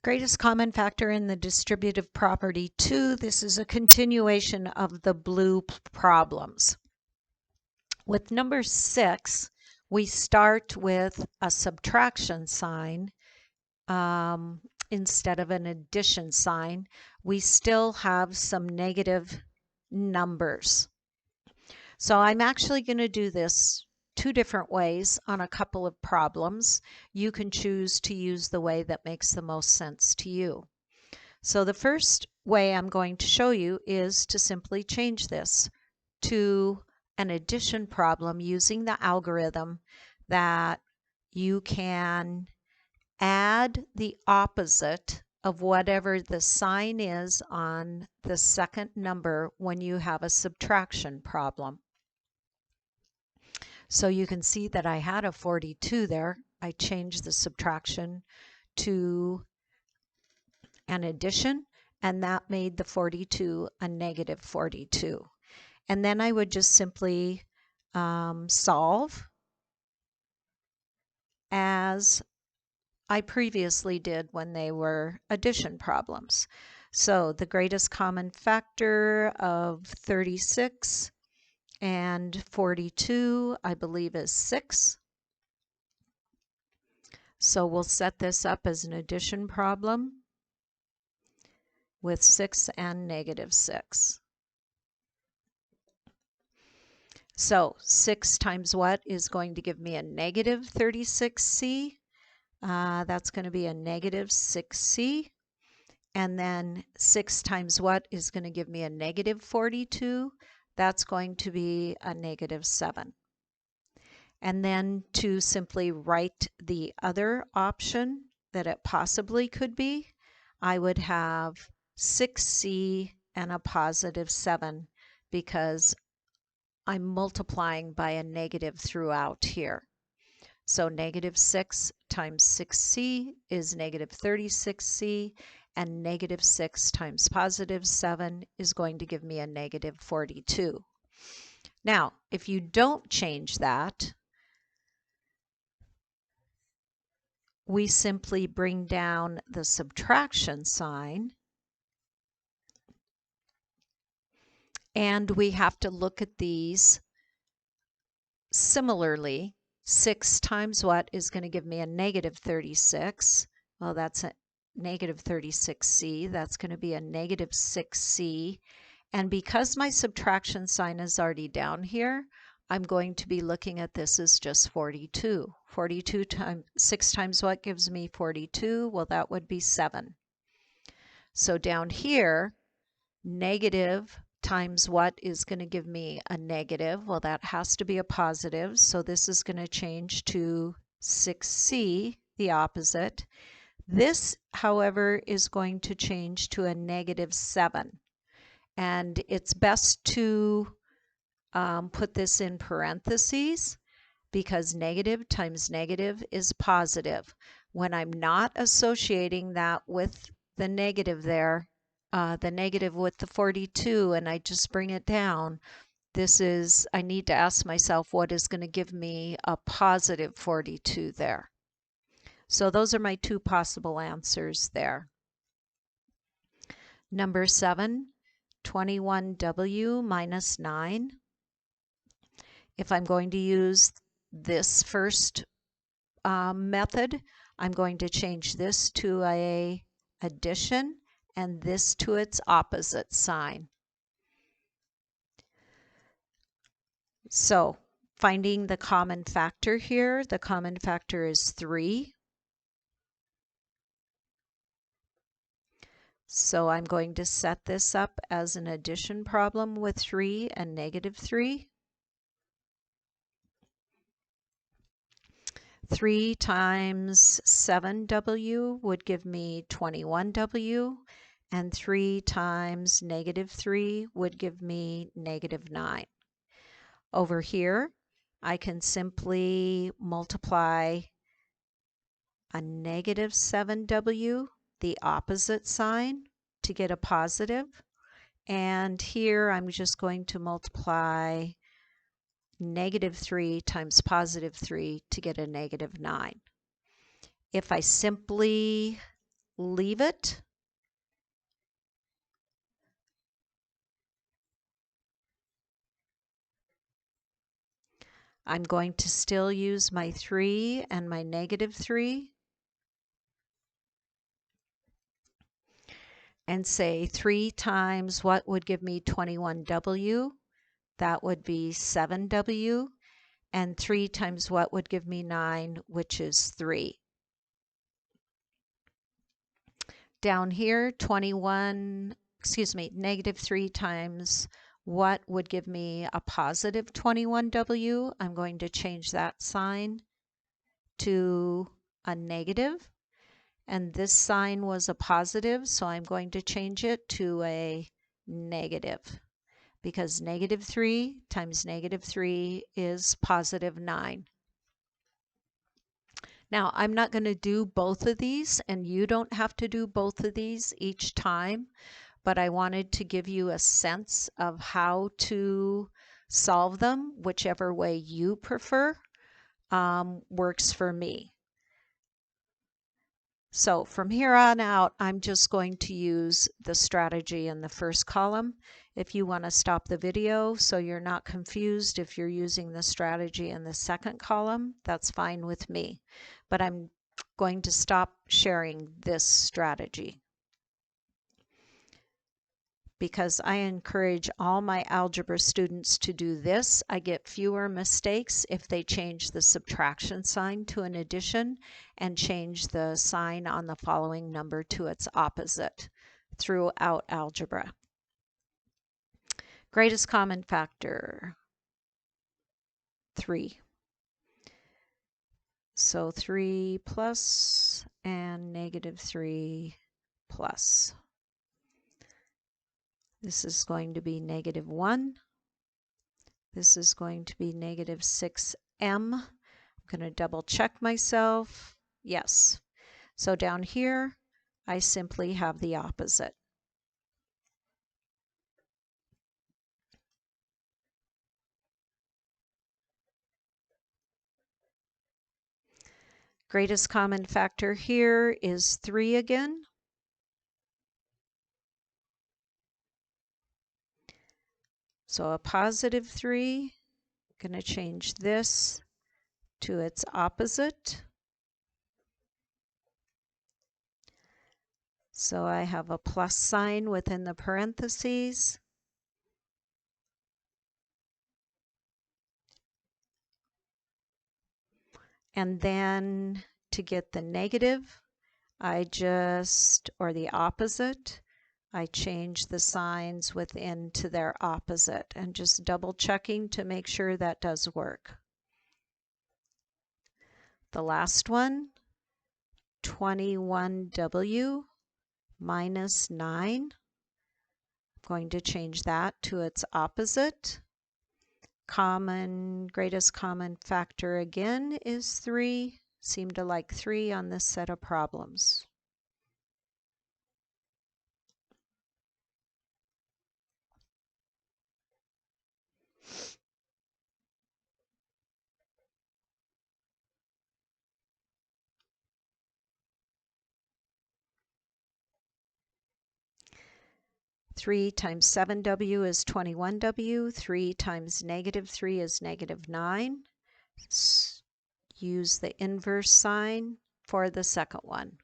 Greatest common factor in the distributive property 2. This is a continuation of the blue problems. With number 6, we start with a subtraction sign instead of an addition sign. We still have some negative numbers. So I'm actually going to do this 2 different ways on a couple of problems. You can choose to use the way that makes the most sense to you. So the first way I'm going to show you is to simply change this to an addition problem using the algorithm that you can add the opposite of whatever the sign is on the second number when you have a subtraction problem. So you can see that I had a 42 there. I changed the subtraction to an addition, and that made the 42 a negative 42. And then I would just simply solve as I previously did when they were addition problems. So the greatest common factor of 36 and 42, I believe, is 6. So we'll set this up as an addition problem with 6 and negative 6. So 6 times what is going to give me a negative 36c? That's going to be a negative 6c. And then 6 times what is going to give me a negative 42? That's going to be a negative 7. And then to simply write the other option that it possibly could be, I would have 6c and a positive 7 because I'm multiplying by a negative throughout here. So negative 6 times 6c is negative 36c, and negative 6 times positive 7 is going to give me a negative 42. Now, if you don't change that, we simply bring down the subtraction sign, and we have to look at these similarly. 6 times what is going to give me a negative 36? Well, that's a negative 36c. That's going to be a negative 6c. And because my subtraction sign is already down here, I'm going to be looking at this as just 42. 42 times 6 times what gives me 42? Well, that would be 7. So down here, negative times what is going to give me a negative? Well, that has to be a positive. So this is going to change to 6c, the opposite. This, however, is going to change to a negative 7. And it's best to put this in parentheses because negative times negative is positive. When I'm not associating that with the negative there, the negative with the 42, and I just bring it down, I need to ask myself what is going to give me a positive 42 there. So those are my 2 possible answers there. Number 7, 21w minus 9. If I'm going to use this first method, I'm going to change this to a addition and this to its opposite sign. So finding the common factor here, the common factor is 3. So I'm going to set this up as an addition problem with 3 and negative 3. 3 times 7w would give me 21w, and 3 times negative 3 would give me negative 9. Over here, I can simply multiply a negative 7w, the opposite sign, to get a positive. And here I'm just going to multiply negative 3 times positive 3 to get a negative 9. If I simply leave it. I'm going to still use my 3 and my -3 and say 3 times what would give me 21W? That would be 7W. And 3 times what would give me 9, which is 3. Down here, -3 times what would give me a positive 21W. I'm going to change that sign to a negative. And this sign was a positive, so I'm going to change it to a negative, because -3 times -3 is +9. Now, I'm not going to do both of these, and you don't have to do both of these each time, but I wanted to give you a sense of how to solve them. Whichever way you prefer works for me. So from here on out, I'm just going to use the strategy in the first column. If you want to stop the video so you're not confused if you're using the strategy in the second column, that's fine with me. But I'm going to stop sharing this strategy, because I encourage all my algebra students to do this. I get fewer mistakes if they change the subtraction sign to an addition and change the sign on the following number to its opposite throughout algebra. Greatest common factor, 3. So 3 plus and -3 plus. This is going to be -1. This is going to be -6m. I'm going to double check myself. Yes. So down here, I simply have the opposite. Greatest common factor here is 3 again. So a +3, I'm going to change this to its opposite. So I have a plus sign within the parentheses. And then to get the negative, or the opposite, I change the signs within to their opposite, and just double checking to make sure that does work. The last one, 21W minus 9. I'm going to change that to its opposite. Greatest common factor again is 3. Seem to like 3 on this set of problems. Three times 7W is 21W. 3 times -3 is -9. Use the inverse sign for the second one.